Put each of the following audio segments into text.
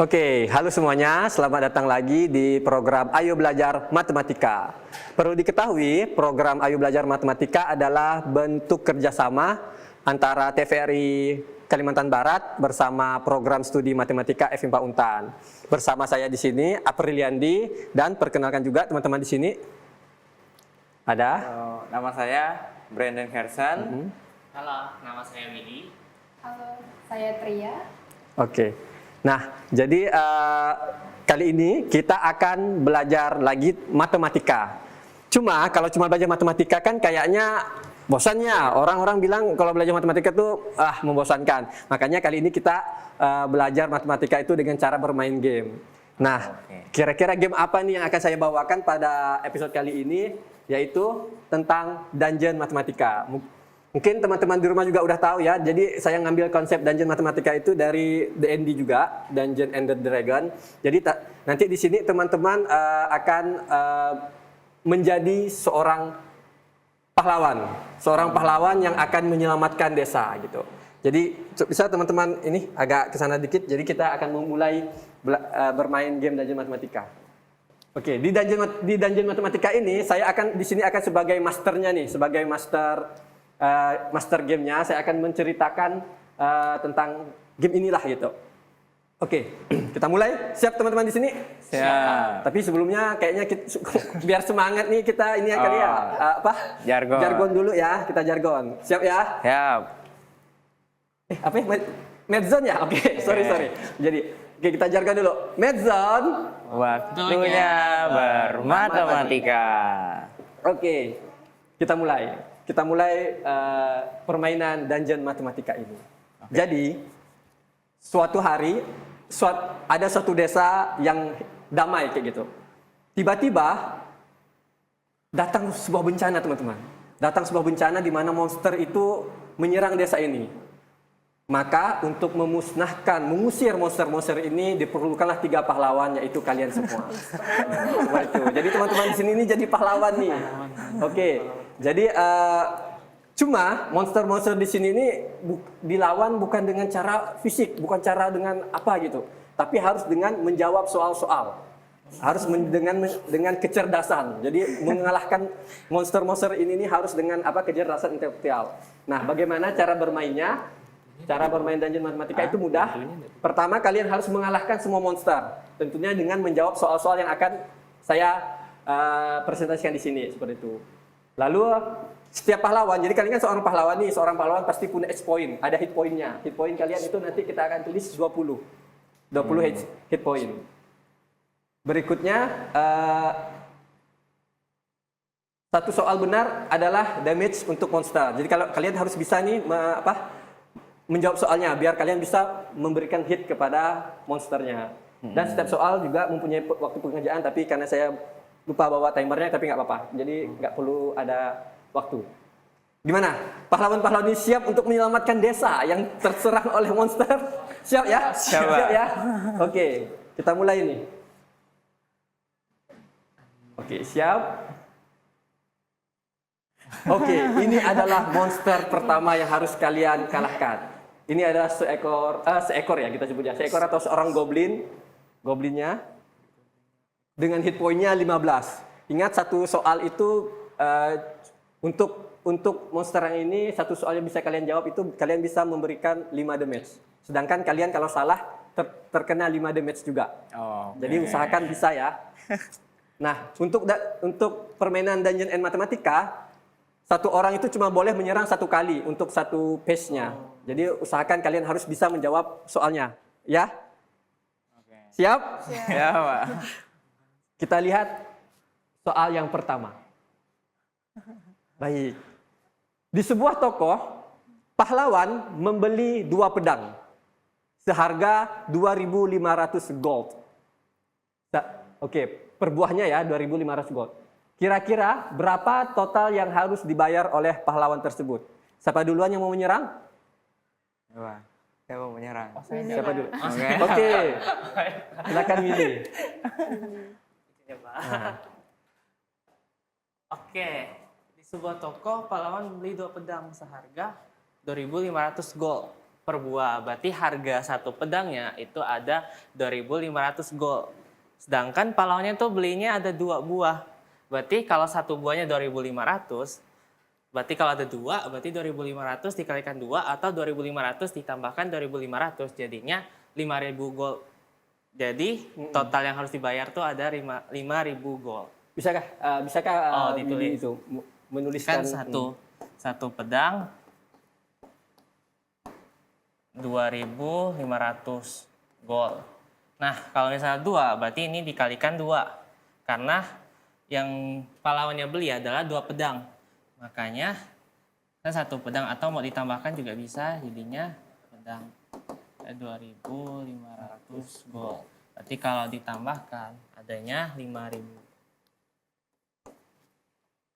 Oke, halo semuanya. Selamat datang lagi di program Ayo Belajar Matematika. Perlu diketahui, program Ayo Belajar Matematika adalah bentuk kerjasama antara TVRI Kalimantan Barat bersama program studi matematika FIMPA Untan. Bersama saya di sini, Apriliandi, dan perkenalkan juga teman-teman di sini. Ada? Nama saya Brandon Hersan. Halo, nama saya Willy. Halo, saya Tria. Oke. Nah, jadi kali ini kita akan belajar lagi matematika. Kalau cuma belajar matematika kan kayaknya bosannya. Orang-orang bilang kalau belajar matematika tuh membosankan. Makanya kali ini kita belajar matematika itu dengan cara bermain game. Nah, kira-kira game apa nih yang akan saya bawakan pada episode kali ini? Yaitu tentang Dungeon Matematika. Mungkin teman-teman di rumah juga udah tahu ya. Jadi saya ngambil konsep Dungeon Matematika itu dari D&D juga, Dungeon and Dragon. Jadi nanti di sini teman-teman akan menjadi seorang pahlawan yang akan menyelamatkan desa gitu. Jadi bisa teman-teman ini agak kesana dikit. Jadi kita akan memulai bermain game Dungeon Matematika. Oke, di Dungeon Matematika ini saya akan di sini akan sebagai masternya nih, sebagai master gamenya. Saya akan menceritakan tentang game inilah gitu. Oke, kita mulai. Siap teman-teman di sini? Siap. Tapi sebelumnya kayaknya biar semangat nih kita ini kali ya. Jargon dulu ya, kita jargon. Siap ya? Siap. Apa ya? Medzone ya? Oke, sorry. Jadi, kita jargon dulu. Medzone. Waktunya bermatematika. Oke, kita mulai. Kita mulai permainan Dungeon Matematika ini. Jadi, suatu hari ada satu desa yang damai kayak gitu. Tiba-tiba datang sebuah bencana, teman-teman. Datang sebuah bencana di mana monster itu menyerang desa ini. Maka untuk mengusir monster-monster ini diperlukanlah 3 pahlawan, yaitu kalian semua. Jadi teman-teman di sini ini jadi pahlawan nih. Oke. Jadi cuma monster-monster di sini ini dilawan bukan dengan cara fisik, bukan cara dengan apa gitu, tapi harus dengan menjawab soal-soal. Harus dengan kecerdasan. Jadi mengalahkan monster-monster ini harus dengan kecerdasan intelektual. Nah, bagaimana cara bermainnya? Cara bermain Dungeon Matematika itu mudah. Pertama, kalian harus mengalahkan semua monster. Tentunya dengan menjawab soal-soal yang akan saya presentasikan di sini seperti itu. Lalu setiap pahlawan, jadi kalian kan seorang pahlawan nih, seorang pahlawan pasti punya H point, ada hit point-nya. Hit point kalian itu nanti kita akan tulis 20 hit point. Berikutnya satu soal benar adalah damage untuk monster. Jadi kalau kalian harus bisa nih menjawab soalnya biar kalian bisa memberikan hit kepada monsternya. Dan setiap soal juga mempunyai waktu pengerjaan, tapi karena saya lupa bawa timernya, tapi nggak apa-apa. Jadi nggak perlu ada waktu. Gimana? Pahlawan-pahlawan ini siap untuk menyelamatkan desa yang terserang oleh monster? Siap ya? Siap ya? Oke, kita mulai nih. Oke, siap? Oke, ini adalah monster pertama yang harus kalian kalahkan. Ini adalah seekor ya kita sebutnya. Seekor atau seorang goblinnya dengan hit point-nya 15. Ingat satu soal itu untuk monster yang ini satu soal yang bisa kalian jawab itu kalian bisa memberikan 5 damage. Sedangkan kalian kalau salah terkena 5 damage juga. Jadi usahakan bisa ya. Nah, untuk permainan Dungeon and Matematika, satu orang itu cuma boleh menyerang 1 kali untuk satu phase-nya. Jadi usahakan kalian harus bisa menjawab soalnya, ya? Siap? Siap, Pak. Kita lihat soal yang pertama. Baik. Di sebuah toko, pahlawan membeli 2 pedang seharga 2.500 gold. Oke, per buahnya ya 2.500 gold. Kira-kira berapa total yang harus dibayar oleh pahlawan tersebut? Siapa duluan yang mau menyerang? Saya mau menyerang. Siapa dulu? Oke. Silakan Willy. Oke, di sebuah toko pahlawan membeli 2 pedang seharga 2.500 gold. per buah. Berarti harga satu pedangnya itu ada 2.500 gold. Sedangkan pahlawannya itu belinya ada 2 buah. Berarti kalau satu buahnya 2.500, berarti kalau ada 2, berarti 2.500 dikalikan 2 atau 2.500 ditambahkan 2.500, jadinya 5.000 gold. Jadi total yang harus dibayar tuh ada 5.000 gold. Bisakah ditulis. Willy itu menuliskan Kan satu pedang 2.500 gold. Nah, kalau misalnya 2, berarti ini dikalikan 2. Karena yang pahlawannya beli adalah 2 pedang. Makanya kan 1 pedang atau mau ditambahkan juga bisa, jadinya pedang 2.500 gold. Berarti kalau ditambahkan adanya 5.000.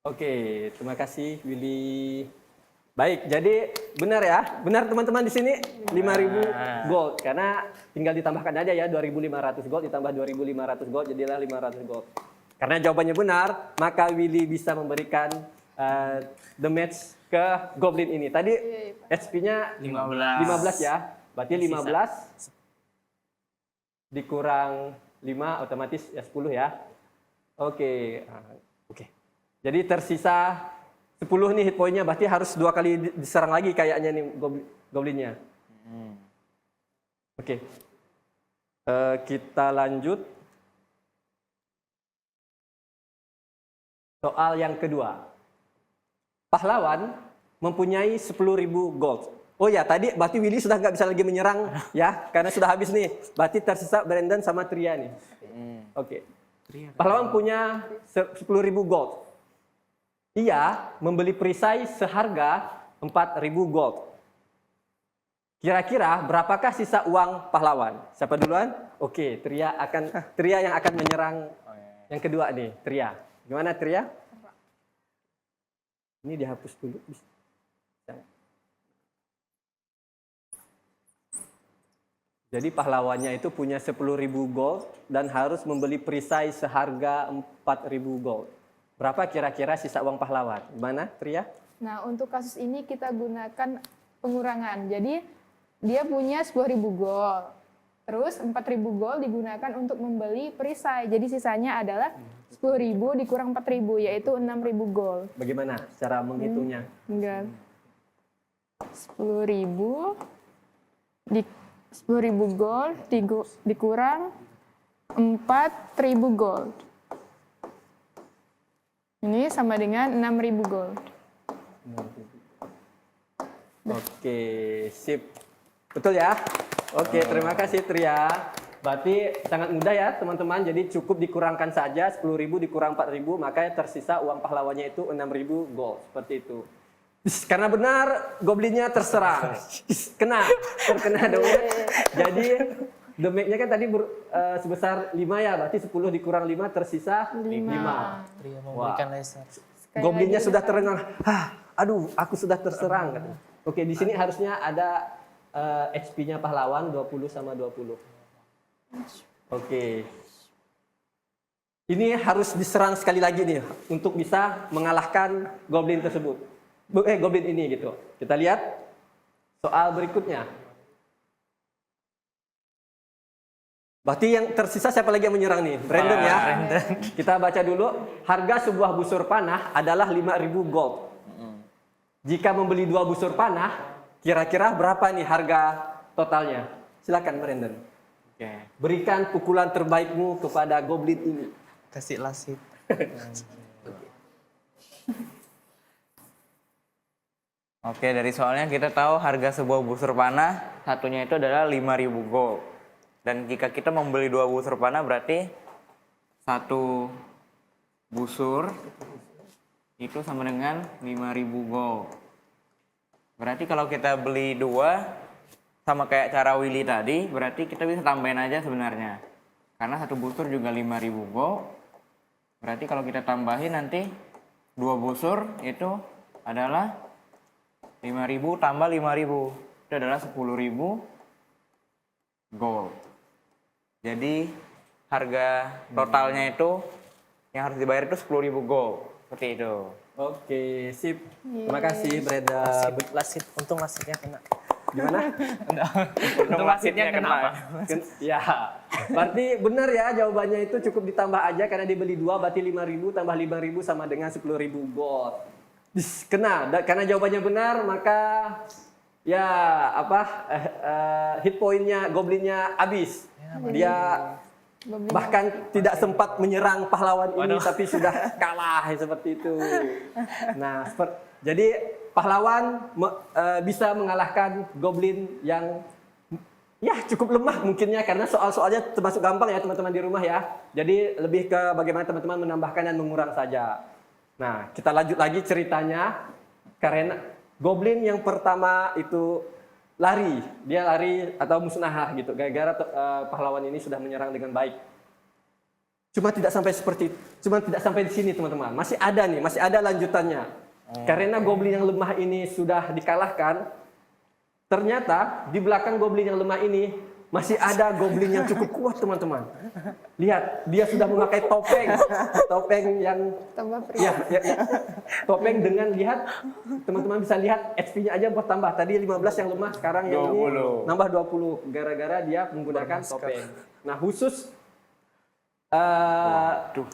Oke, terima kasih Willy. Baik, jadi benar ya, benar teman-teman di sini 5.000 gold karena tinggal ditambahkan aja ya 2.500 gold ditambah 2.500 gold jadilah 500 gold. Karena jawabannya benar, maka Willy bisa memberikan the match ke Goblin ini. Tadi HP-nya 15 ya, berarti 15 dikurang 5 otomatis ya 10 ya. Oke, oke. Jadi tersisa 10 nih hit point-nya, berarti harus 2 kali diserang lagi kayaknya nih Goblinnya. Oke. Kita lanjut. Soal yang kedua. Pahlawan mempunyai 10.000 gold. Oh ya, tadi berarti Willy sudah nggak bisa lagi menyerang ya, karena sudah habis nih. Berarti tersisa Brandon sama Tria nih. Oke. Pahlawan punya 10.000 gold. Ia membeli perisai seharga 4.000 gold. Kira-kira berapakah sisa uang pahlawan? Siapa duluan? Oke, Tria yang akan menyerang yang kedua nih, Tria. Gimana Tria? Ini dihapus dulu. Jadi pahlawannya itu punya 10.000 gold dan harus membeli perisai seharga 4.000 gold. Berapa kira-kira sisa uang pahlawan? Gimana, Tria? Nah, untuk kasus ini kita gunakan pengurangan. Jadi, dia punya 10.000 gold. Terus 4.000 gold digunakan untuk membeli perisai. Jadi sisanya adalah 10.000 dikurang 4.000, yaitu 6.000 gold. Bagaimana cara menghitungnya? Enggak. 10.000 gold dikurang 4.000 gold. Ini sama dengan 6.000 gold. Oke, sip. Betul ya? Oke, terima kasih Tria. Berarti sangat mudah ya teman-teman. Jadi cukup dikurangkan saja 10.000 dikurang 4.000, makanya tersisa uang pahlawannya itu 6.000 gold. Seperti itu. Karena benar Goblinnya terserang. Terkena dong. Jadi damage-nya kan tadi sebesar 5 ya, berarti 10 dikurang 5 tersisa 5. Tria memberikan laser. Goblinnya sudah terengah. Aduh, aku sudah terserang. Oke, di sini harusnya ada HP-nya pahlawan 20 sama 20. Oke. Ini harus diserang sekali lagi nih untuk bisa mengalahkan Goblin tersebut. Goblin ini gitu. Kita lihat soal berikutnya. Berarti yang tersisa siapa lagi yang menyerang nih? Brandon ya. Brandon. Kita baca dulu. Harga sebuah busur panah adalah 5.000 gold. Jika membeli 2 busur panah, kira-kira berapa nih harga totalnya? Silakan Brandon. Oke. Berikan pukulan terbaikmu kepada Goblin ini. Kasih lasit. Oke, dari soalnya kita tahu harga sebuah busur panah satunya itu adalah 5.000 gold. Dan jika kita membeli 2 busur panah berarti 1 busur itu sama dengan 5.000 gold. Berarti kalau kita beli 2 sama kayak cara Willy tadi, berarti kita bisa tambahin aja sebenarnya. Karena 1 busur juga 5.000 gold. Berarti kalau kita tambahin nanti 2 busur itu adalah 5.000 tambah 5.000. Itu adalah 10.000 gold. Jadi harga totalnya itu yang harus dibayar itu 10.000 gold. Seperti itu. Oke, sip. Terima kasih Brandon. Lasit, untung lasitnya kena. Gimana? Untuk wasitnya kenapa? Ya, berarti benar ya jawabannya itu cukup ditambah aja karena dibeli 2 berarti 5.000 tambah 5.000 sama dengan 10.000 gold. Kena, karena jawabannya benar maka ya hit pointnya goblinnya habis. Dia Goblin bahkan tidak sempat menyerang pahlawan ini tapi sudah kalah seperti itu. Nah, jadi pahlawan bisa mengalahkan goblin yang ya cukup lemah mungkinnya karena soal-soalnya termasuk gampang ya teman-teman di rumah ya. Jadi lebih ke bagaimana teman-teman menambahkan dan mengurang saja. Nah, kita lanjut lagi ceritanya karena goblin yang pertama itu dia lari atau musnah gitu gara-gara pahlawan ini sudah menyerang dengan baik. Cuma tidak sampai di sini teman-teman. Masih ada lanjutannya. Karena goblin yang lemah ini sudah dikalahkan, ternyata di belakang goblin yang lemah ini masih ada goblin yang cukup kuat teman-teman. Lihat, dia sudah memakai topeng yang tambah pria. ya. Topeng dengan lihat teman-teman bisa lihat HP-nya aja bertambah. Tadi 15 yang lemah, sekarang yang ini nambah 20 gara-gara dia menggunakan topeng. Nah, khusus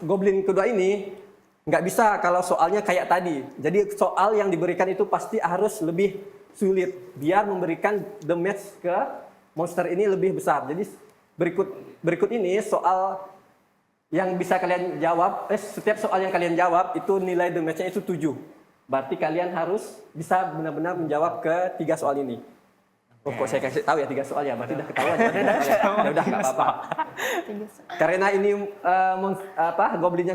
goblin kedua ini nggak bisa kalau soalnya kayak tadi. Jadi soal yang diberikan itu pasti harus lebih sulit biar memberikan damage ke monster ini lebih besar. Jadi berikut ini soal yang bisa kalian jawab, setiap soal yang kalian jawab itu nilai damage-nya itu 7. Berarti kalian harus bisa benar-benar menjawab ke 3 soal ini. Oh, kok saya kasih tahu ya 3 soal ya, berarti udah ketahuan. Udah nggak apa-apa. Karena ini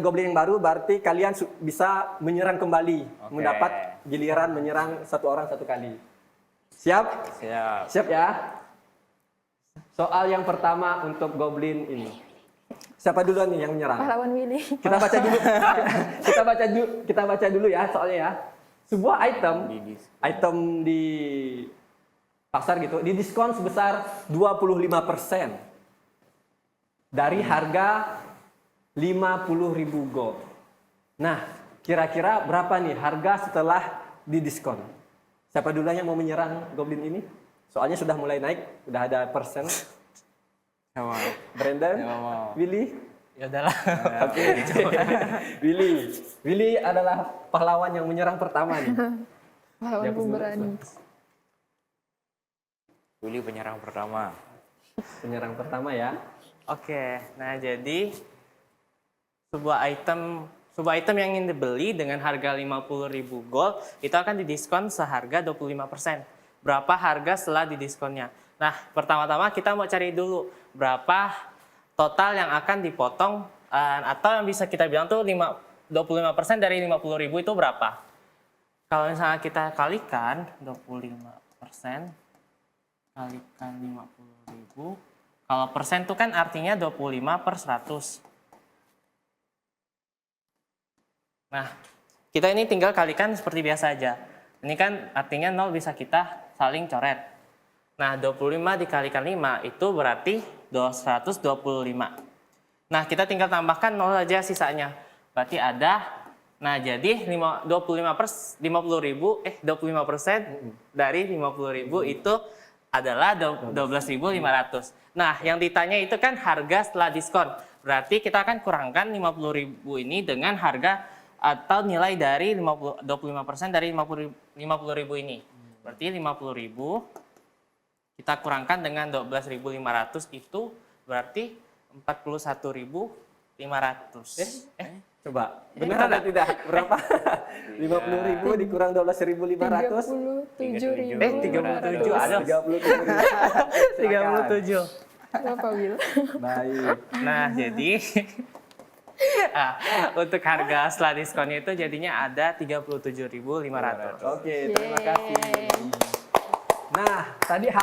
goblin yang baru, berarti kalian bisa menyerang kembali, mendapat giliran menyerang satu orang satu kali. Siap? Siap ya. Soal yang pertama untuk goblin ini. Siapa duluan nih yang menyerang? Pahlawan Willy. Kita baca dulu ya soalnya ya. Sebuah item di pasar gitu, didiskon sebesar 25% dari harga 50.000 gold. Nah, kira-kira berapa nih harga setelah didiskon? Siapa duluan yang mau menyerang goblin ini? Soalnya sudah mulai naik, udah ada persen. Brandon, Willy. Ya udahlah. Oke. Willy adalah pahlawan yang menyerang pertama nih. Pahlawan pemberani. Willy penyerang pertama. Penyerang pertama ya. Oke, nah jadi sebuah item yang ingin dibeli dengan harga 50.000 gold itu akan didiskon seharga 25%. Berapa harga setelah didiskonnya? Nah, pertama-tama kita mau cari dulu berapa total yang akan dipotong atau yang bisa kita bilang tuh 25% dari 50.000 itu berapa? Kalau misalnya kita kalikan 25% kalikan 50.000, kalau persen itu kan artinya 25/100. Nah, kita ini tinggal kalikan seperti biasa aja. Ini kan artinya 0 bisa kita saling coret. Nah, 25 dikalikan 5 itu berarti 225. Nah, kita tinggal tambahkan 0 aja sisanya. Berarti ada, nah jadi 25% dari 50.000 itu adalah 12.500. Nah, yang ditanya itu kan harga setelah diskon. Berarti kita akan kurangkan 50.000 ini dengan harga atau nilai dari 25% dari 50.000 ini. Berarti 50.000 kita kurangkan dengan 12.500 itu berarti 41.500. Coba, benar atau tidak? Berapa? 50.000 dikurang 12.500? 37.000. 37. Ada 37. Berapa, Will? Baik. Nah, jadi untuk harga setelah diskonnya itu jadinya ada 37.500. Oke, terima kasih. Nah, tadi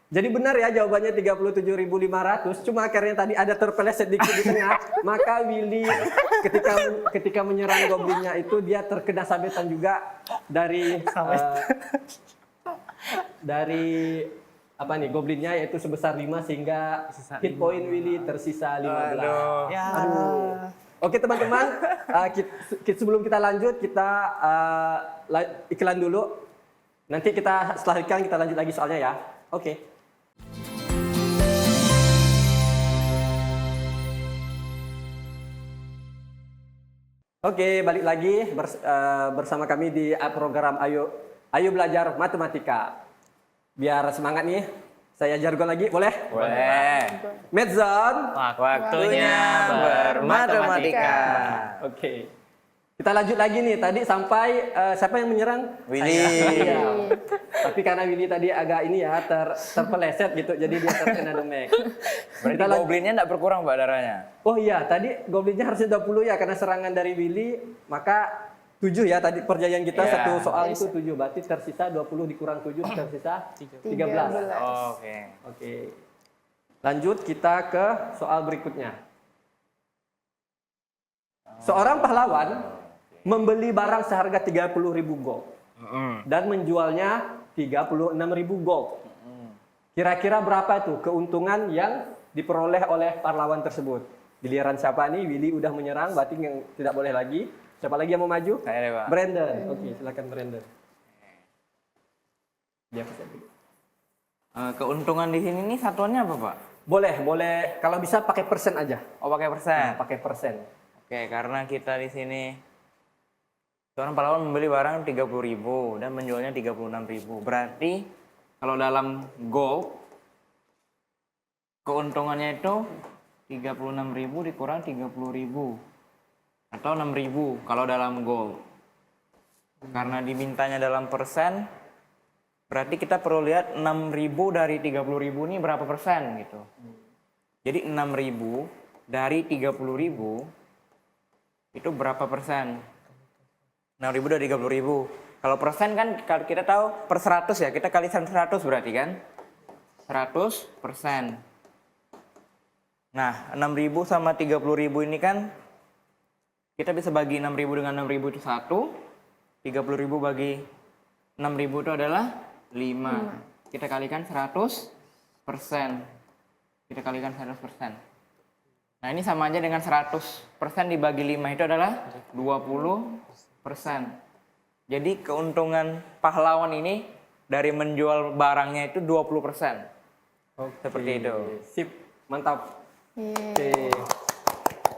jadi benar ya jawabannya 37.500. Cuma karena tadi ada terpeleset dikit di tengah, maka Willy ketika menyerang goblinnya itu dia terkena sabetan juga dari apa nih goblinnya yaitu sebesar 5 sehingga hit point Willy tersisa 15. Aduh. Oke teman-teman, sebelum kita lanjut kita iklan dulu. Nanti kita setelahkan kita lanjut lagi soalnya ya. Oke. Oke, balik lagi bersama kami di program Ayo Belajar Matematika. Biar semangat nih, saya jargon lagi, boleh? Boleh. Medzone. Waktunya bermatematika. Oke. Kita lanjut lagi nih. Tadi sampai siapa yang menyerang? Willy. Iya. Tapi karena Willy tadi agak ini ya terpeleset gitu, jadi dia terkena domek. Berarti goblinnya enggak berkurang Pak darahnya? Oh iya, tadi goblinnya harusnya 20 ya karena serangan dari Willy, maka 7 ya tadi perjanjian kita Iya. satu soal itu 7, berarti tersisa 20 dikurang 7 tersisa 13. Oh, oke. Oke. Lanjut kita ke soal berikutnya. Seorang pahlawan membeli barang seharga 30.000 gold dan menjualnya 36.000 gold. Kira-kira berapa tuh keuntungan yang diperoleh oleh pahlawan tersebut? Giliran siapa nih? Willy udah menyerang, berarti yang tidak boleh lagi. Siapa lagi yang mau maju? Saya deh, Pak. Brandon. Oke, silakan Brandon. Dia pesan dulu. Keuntungan di sini nih satuannya apa Pak? Boleh. Kalau bisa pakai persen aja. Oh, pakai persen. Pakai persen. Oke, karena kita di sini seorang pahlawan membeli barang 30.000 dan menjualnya 36.000. Berarti kalau dalam gold keuntungannya itu 36.000 dikurang 30.000 atau 6.000 kalau dalam gold. Karena dimintanya dalam persen, berarti kita perlu lihat 6.000 dari 30.000 ini berapa persen gitu. Jadi 6.000 dari 30.000 itu berapa persen? 6.000 dari 30.000. Kalau persen kan kita tahu per 100 ya, kita kali 100 berarti kan? 100%. Nah, 6.000 sama 30.000 ini kan kita bisa bagi 6.000 dengan 6.000 itu 1. 30.000 bagi 6.000 itu adalah 5. Kita kalikan 100%. Kita kalikan 100%. Nah, ini sama aja dengan 100% dibagi 5 itu adalah 20%. Jadi keuntungan pahlawan ini dari menjual barangnya itu 20%. Seperti itu. Sip, mantap. Iya. Oke.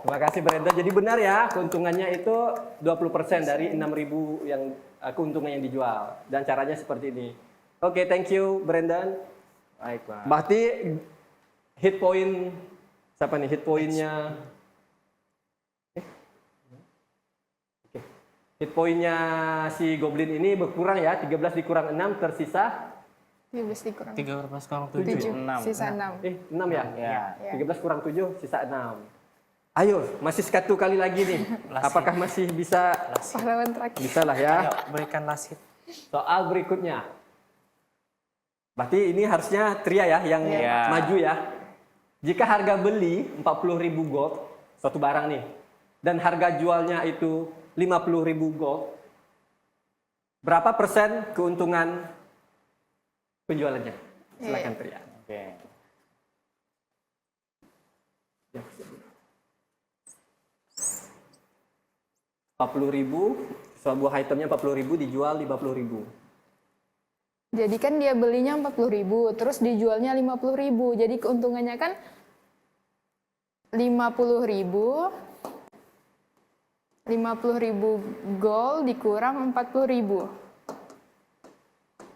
Terima kasih Brandon. Jadi benar ya, keuntungannya itu 20% dari 6.000 yang keuntungan yang dijual. Dan caranya seperti ini. Oke, thank you Brandon. Baik, Pak. Berarti hit point siapa nih? Hit pointnya hit pointnya si Goblin ini berkurang ya, 13 dikurang 6 tersisa 13 dikurang 13 kurang 7. 7, 6. sisa 6. 6 ya? Ya. 13 kurang 7 sisa 6. Ayo, masih satu kali lagi nih. Apakah masih bisa? Pahlawan terakhir. Bisa lah ya. Ayo, berikan lasit. Soal berikutnya. Berarti ini harusnya Tria ya yang Iya. maju ya. Jika harga beli 40.000 gold suatu barang nih dan harga jualnya itu 50.000 gold, berapa persen keuntungan penjualannya? Silakan Tria. Oke. Ya. 40.000, sebuah itemnya 40.000 dijual 50.000. Jadi kan dia belinya 40.000, terus dijualnya 50.000. Jadi keuntungannya kan 50.000 gold dikurang 40.000.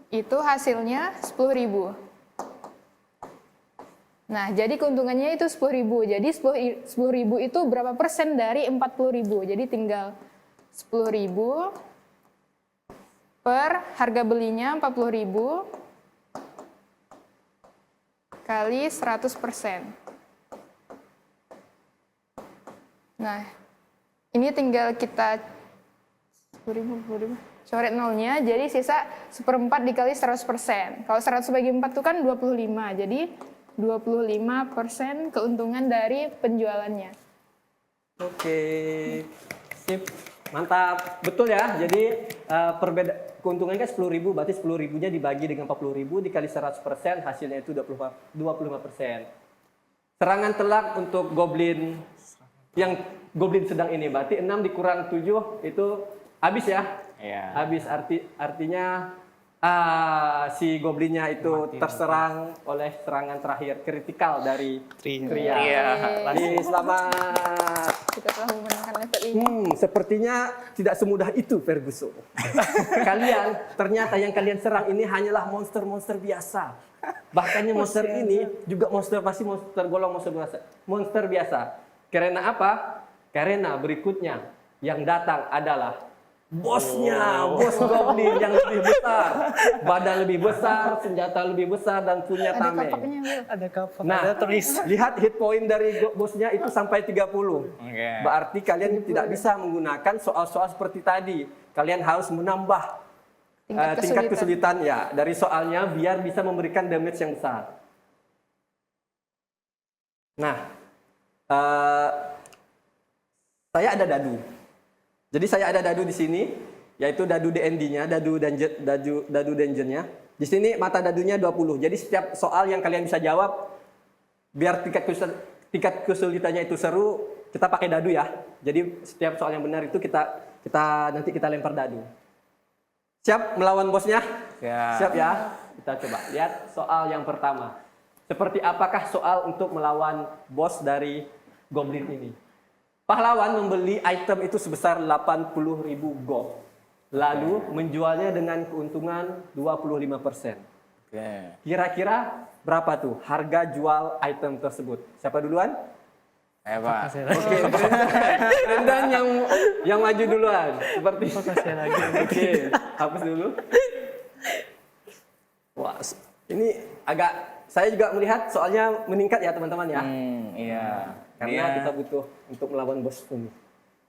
Itu hasilnya 10.000. Nah, jadi keuntungannya itu 10.000. Jadi 10.000 itu berapa persen dari 40.000? Jadi tinggal 10.000 per harga belinya 40.000 kali 100%. Nah, ini tinggal kita 10.000 coret nolnya, jadi sisa 1/4 dikali 100%. Kalau 100 bagi 4 itu kan 25, jadi 25% keuntungan dari penjualannya. Oke, sip, mantap, betul ya. Jadi keuntungannya kan 10.000, berarti 10.000-nya dibagi dengan 40.000 dikali 100%, hasilnya itu 25%. Serangan telak untuk goblin yang goblin sedang ini, berarti 6 dikurang 7 itu habis ya? Iya. Habis artinya si goblinnya itu terserang oleh serangan terakhir kritikal dari Tria. Jadi selamat. Kita telah memenangkan level ini. Sepertinya tidak semudah itu Ferguson. Ternyata yang kalian serang ini hanyalah monster-monster biasa. Bahkan monster ini juga pasti tergolong monster biasa. Karena apa? Karena berikutnya yang datang adalah bosnya, bos goblin yang lebih besar, badan lebih besar, senjata lebih besar dan punya Ada tameng. kapaknya, Will. Ada kapak, Nah, ada tulis. lihat hit point dari bosnya itu sampai 30. Oke. Berarti kalian tidak bisa menggunakan soal-soal seperti tadi. Kalian harus menambah tingkat kesulitan ya dari soalnya biar bisa memberikan damage yang besar. Nah, saya ada dadu. Jadi saya ada dadu di sini, yaitu dadu DND-nya, dadu dungeon-nya. Di sini mata dadunya 20. Jadi setiap soal yang kalian bisa jawab, biar tingkat kesulitannya itu seru, kita pakai dadu ya. Jadi setiap soal yang benar itu nanti kita lempar dadu. Siap melawan bosnya? Siap ya? Kita coba lihat soal yang pertama. Seperti apakah soal untuk melawan bos dari goblin ini? Pahlawan membeli item itu sebesar 80.000 gold. Lalu menjualnya dengan keuntungan 25%. Kira-kira berapa tuh harga jual item tersebut? Siapa duluan? Pak. Oke, Brendan yang maju duluan. Seperti Oke, hapus dulu. Wah, ini saya juga melihat soalnya meningkat ya teman-teman ya. Iya. Karena kita butuh untuk melawan bos ini.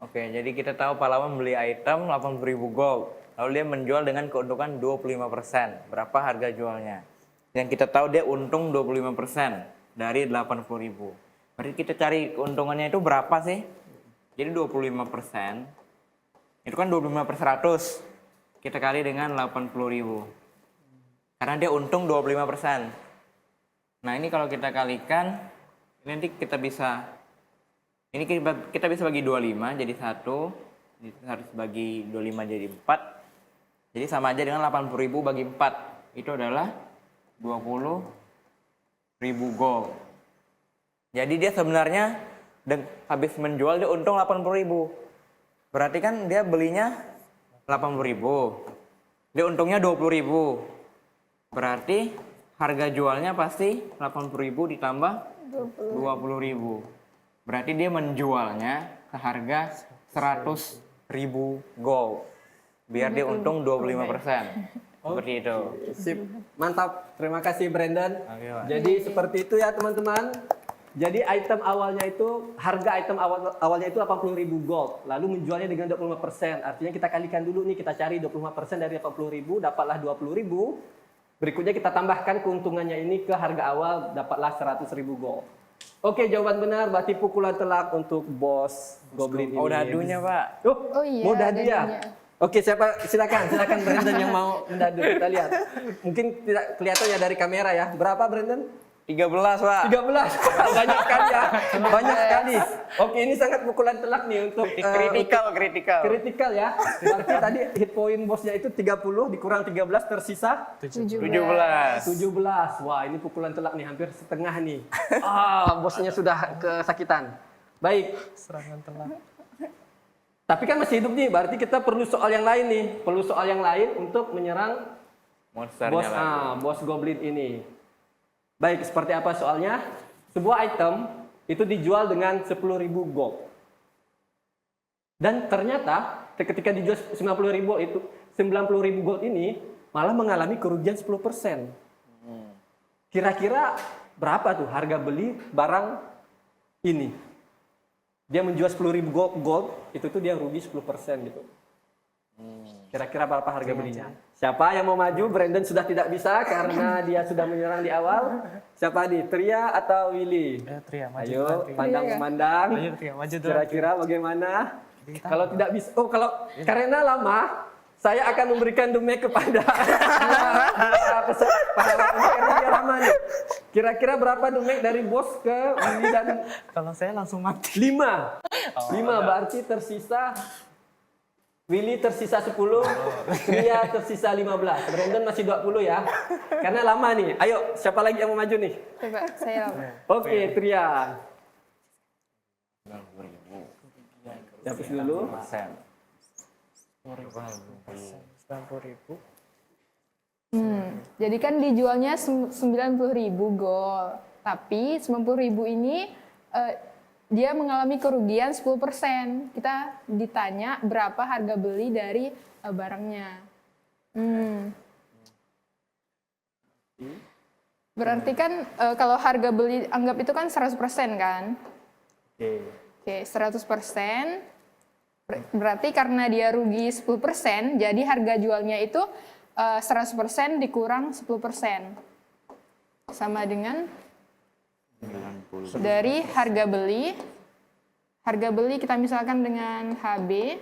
Oke, jadi kita tahu pahlawan beli item 80.000 gold. Lalu dia menjual dengan keuntungan 25%. Berapa harga jualnya? Yang kita tahu dia untung 25% dari 80.000. Berarti kita cari keuntungannya itu berapa sih? Jadi 25%. Itu kan 25 per 100. Kita kali dengan 80.000. Karena dia untung 25%. Nah, ini kalau kita kalikan, nanti kita bisa bagi 25 jadi 1, harus bagi 25 jadi 4. Jadi sama aja dengan 80.000 bagi 4. Itu adalah 20.000 gold. Jadi dia sebenarnya habis menjual dia untung 80.000. Berarti kan dia belinya 80.000. Dia untungnya 20.000. Berarti harga jualnya pasti 80.000 ditambah 20.000. Berarti dia menjualnya ke harga 100.000 gold. Biar dia untung 25%. Seperti itu. Sip, mantap. Terima kasih Brandon. Oke, Pak. Jadi seperti itu ya teman-teman. Jadi harga item awalnya itu 80.000 gold. Lalu menjualnya dengan 25%. Artinya kita kalikan dulu nih, kita cari 25% dari 80.000, dapatlah 20.000. Berikutnya kita tambahkan keuntungannya ini ke harga awal, dapatlah 100.000 gold. Oke, jawaban benar berarti pukulan telak untuk bos goblin ini. Oh, dadunya, Pak. Oh iya, mau dadu ya? dadunya. Oke, silakan Brandon yang mau mendadu. Kita lihat. Mungkin tidak kelihatan ya dari kamera ya. Berapa Brandon? 13, Pak. 13. Banyak sekali ya. Banyak sekali. Oke, ini sangat pukulan telak nih untuk kritikal ya. Berarti tadi hit point bosnya itu 30 dikurang 13 tersisa 17. 17. Wah, ini pukulan telak nih, hampir setengah nih. Bosnya sudah kesakitan. Baik. Serangan telak. Tapi kan masih hidup nih, berarti kita perlu soal yang lain nih. Perlu soal yang lain untuk menyerang Monsternya bos goblin ini. Baik, seperti apa soalnya? Sebuah item itu dijual dengan 10.000 gold. Dan ternyata ketika dijual 90.000 gold ini malah mengalami kerugian 10%. Kira-kira berapa tuh harga beli barang ini? Dia menjual 10.000 gold, itu tuh dia rugi 10% gitu. Kira-kira berapa harga belinya? Siapa yang mau maju? Brandon sudah tidak bisa karena dia sudah menyerang di awal. Siapa nih? Tria atau Willy? Tria, maju. Ayo, Tria. pandang-memandang. Ayo, Tria, maju dulu. Kira-kira bagaimana? Kalau tidak bisa, karena lama, saya akan memberikan damage kepada pahlawan ini karena dia lama nih. Kira-kira berapa damage dari bos ke Willy dan Kalau saya langsung mati. 5. 5 berarti tersisa Willy tersisa 10, Tria tersisa 15. Brandon masih 20 ya. Karena lama nih. Ayo, siapa lagi yang mau maju nih? Coba saya Oke, Tria. Hapus dulu. persen. 90.000. Jadi kan dijualnya 90.000 gol. Tapi 90.000 ini dia mengalami kerugian 10%. Kita ditanya berapa harga beli dari barangnya. Berarti kan kalau harga beli anggap itu kan 100% kan? Oke, 100%. Berarti karena dia rugi 10%, jadi harga jualnya itu 100% dikurang 10%. Sama dengan dari harga beli. Harga beli kita misalkan dengan HB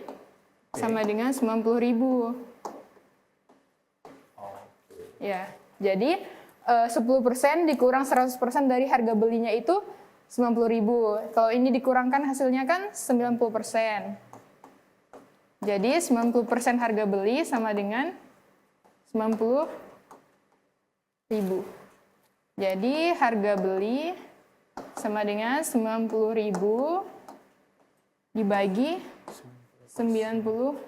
sama dengan 90.000. Ya, jadi 10% dikurang 100% dari harga belinya itu 90.000. Kalau ini dikurangkan hasilnya kan 90%. Jadi 90% harga beli sama dengan 90.000. Jadi harga beli sama dengan 90.000 dibagi 90%.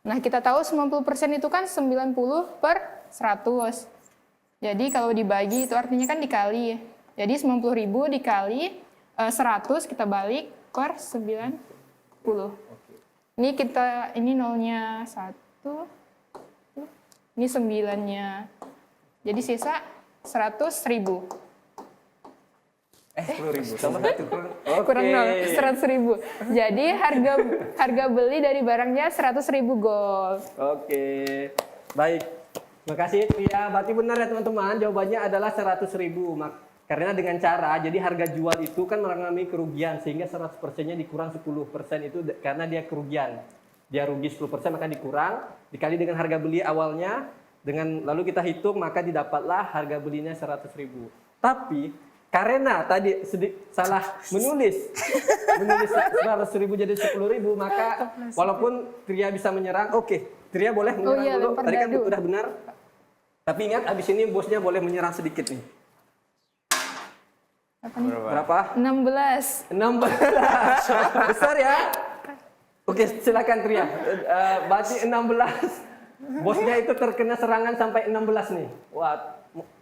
Nah, kita tahu 90% itu kan 90/100. Jadi kalau dibagi itu artinya kan dikali. Jadi 90.000 dikali 100 kita balik per 90. Ini nolnya 1. Ini 9-nya. Jadi sisa 100.000. 10.000 sama 1 Kurang nol, 100.000. Jadi harga beli dari barangnya 100.000 gol. Oke. Baik. Makasih Tria. Berarti benar ya teman-teman, jawabannya adalah 100.000. Karena dengan cara, jadi harga jual itu kan mengalami kerugian, sehingga 100%-nya dikurang 10% itu karena dia kerugian. Dia rugi 10% maka dikurang, dikali dengan harga beli awalnya, lalu kita hitung maka didapatlah harga belinya 100.000. Tapi karena tadi salah menulis 100.000 jadi 10.000, maka walaupun Tria bisa menyerang, oke, Tria boleh menyerang dulu. Tadi kan udah benar. Tapi ingat, abis ini bosnya boleh menyerang sedikit nih. Berapa? 16. Besar ya? Oke, silakan Tria. Berarti 16. Bosnya itu terkena serangan sampai 16 nih. Wah,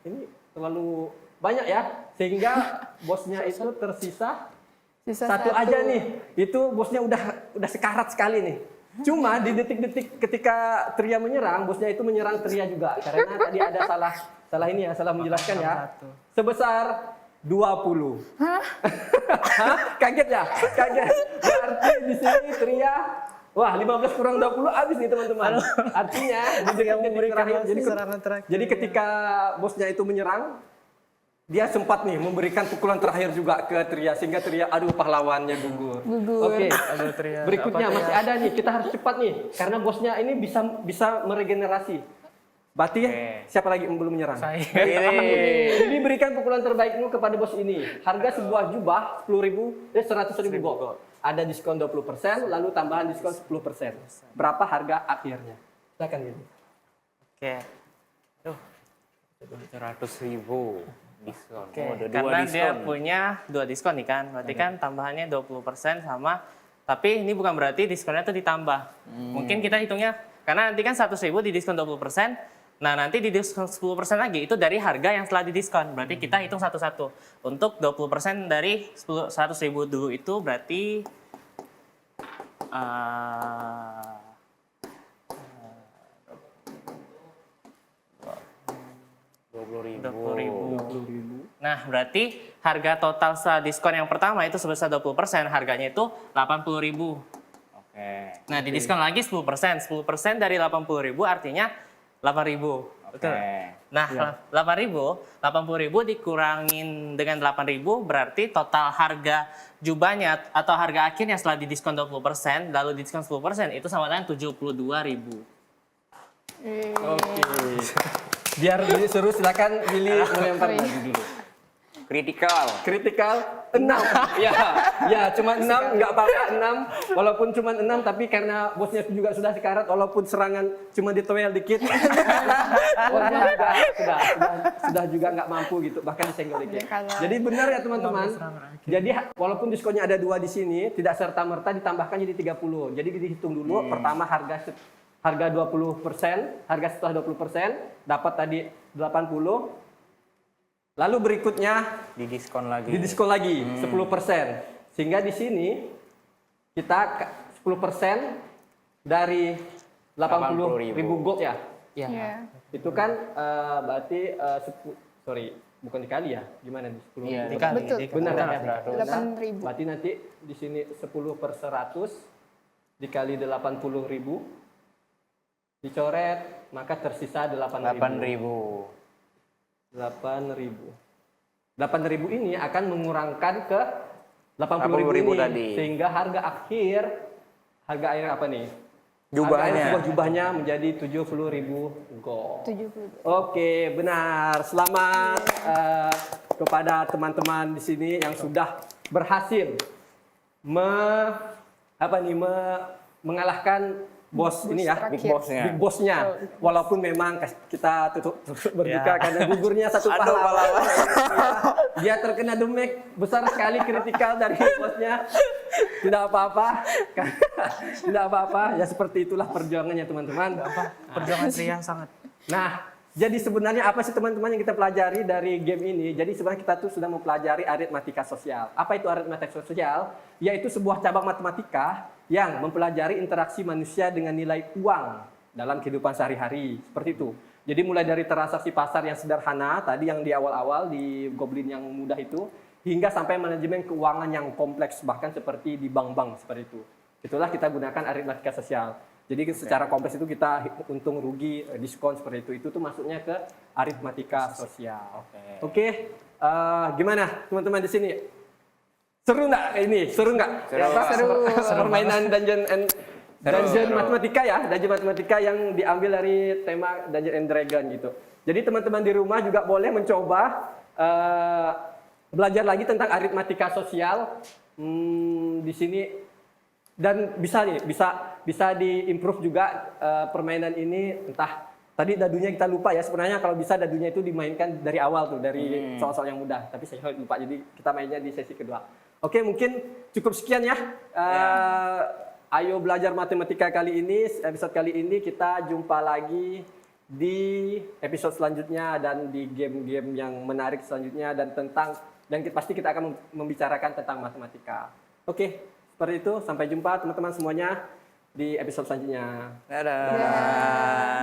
ini terlalu banyak ya. Sehingga bosnya itu tersisa satu aja nih. Itu bosnya udah sekarat sekali nih. Cuma di detik-detik ketika Tria menyerang, bosnya itu menyerang Tria juga. Karena tadi ada salah menjelaskan ya. Sebesar 20. Hah? Kaget ya? Kaget. Berarti di sini Tria, wah 15 kurang 20 habis nih teman-teman. Artinya jadi ketika bosnya itu menyerang, dia sempat nih memberikan pukulan terakhir juga ke Tria, sehingga Tria, aduh pahlawannya gugur. Oke. Berikutnya masih ada nih, kita harus cepat nih karena bosnya ini bisa meregenerasi. Berarti siapa lagi yang belum menyerang? Jadi berikan pukulan terbaikmu kepada bos ini. Harga sebuah jubah 100.000 gol. Ada diskon 20%, lalu tambahan diskon 10%. Berapa harga akhirnya? Silakan gitu. Oke. 100.000 diskon. Oke. Karena dia punya 2 diskon nih kan. Berarti kan tambahannya 20% sama. Tapi ini bukan berarti diskonnya itu ditambah. Mungkin kita hitungnya, karena nanti kan 100.000 di diskon 20%. Nah, nanti di diskon 10% lagi, itu dari harga yang telah didiskon. Berarti kita hitung satu-satu. Untuk 20% dari 100.000 dulu itu berarti 20.000. Nah, berarti harga total setelah diskon yang pertama itu sebesar 20%, harganya itu 80.000. Oke. Nah, di diskon lagi 10%. 10% dari 80.000 artinya 8.000. Betul. Nah, 80.000 dikurangin dengan 8.000 berarti total harga jubahnya atau harga akhirnya setelah didiskon 20%, lalu diskon 10% itu sama dengan 72.000. Oke. Biar seru, silakan Billy melempar baju dulu. Kritikal. Kritikal 6. Ya, cuma 6, nggak apa-apa 6. Walaupun cuma 6, tapi karena bosnya juga sudah sekarat, walaupun serangan cuma ditoel dikit, bosnya sudah juga nggak mampu gitu, bahkan disenggol dikit. Jadi benar ya teman-teman. Jadi walaupun diskonnya ada 2 di sini, tidak serta-merta ditambahkan jadi 30. Jadi dihitung dulu, pertama harga 20%, harga setelah 20%, dapat tadi 80. Lalu berikutnya Didiskon lagi. didiskon lagi 10%. Sehingga di sini kita 10% dari 80.000 gold ya. Iya. Itu kan berarti sorry, bukan dikali ya. Gimana nih? 10. Iya, Betul. Benar kan? 8.000. Berarti nanti di sini 10/100 dikali 80.000 dicoret, maka tersisa 8.000. 8.000 ini akan mengurangkan ke 80.000 ini tadi. sehingga harga akhir apa nih? Jubahnya. Harga sebuah jubahnya menjadi 70.000 gold. 70. Oke, benar. Selamat kepada teman-teman di sini yang sudah berhasil mengalahkan bos ini ya, Big Boss-nya. Big Boss-nya. Walaupun memang kita turut berduka karena gugurnya satu Aduh, pahlawan. Dia terkena damage besar sekali kritikal dari bosnya. Tidak apa-apa. Tidak apa-apa. Ya seperti itulah perjuangannya teman-teman. Perjuangan pria sangat. Nah, jadi sebenarnya apa sih teman-teman yang kita pelajari dari game ini? Jadi sebenarnya kita tuh sudah mempelajari aritmatika sosial. Apa itu aritmatika sosial? Yaitu sebuah cabang matematika yang mempelajari interaksi manusia dengan nilai uang dalam kehidupan sehari-hari. Seperti itu. Jadi mulai dari transaksi pasar yang sederhana, tadi yang di awal-awal di Goblin yang mudah itu, hingga sampai manajemen keuangan yang kompleks, bahkan seperti di bank-bank seperti itu. Itulah kita gunakan aritmatika sosial. Jadi secara kompleks itu kita untung rugi, diskon seperti itu. Itu tuh masuknya ke aritmatika sosial. Oke. Gimana teman-teman di sini? Seru nggak ini? Seru nggak? Seru. Permainan Dungeon matematika ya, Dungeon matematika yang diambil dari tema Dungeon and Dragon gitu. Jadi teman-teman di rumah juga boleh mencoba belajar lagi tentang aritmatika sosial di sini. Dan bisa diimprove juga permainan ini, entah tadi dadunya kita lupa ya, sebenarnya kalau bisa dadunya itu dimainkan dari awal tuh, dari soal-soal yang mudah, tapi saya lupa, jadi kita mainnya di sesi kedua. Oke, mungkin cukup sekian ya. Ayo belajar matematika kali ini, episode kali ini. Kita jumpa lagi di episode selanjutnya dan di game-game yang menarik selanjutnya dan pasti kita akan membicarakan tentang matematika. Oke. Seperti itu, sampai jumpa teman-teman semuanya di episode selanjutnya. Dadah.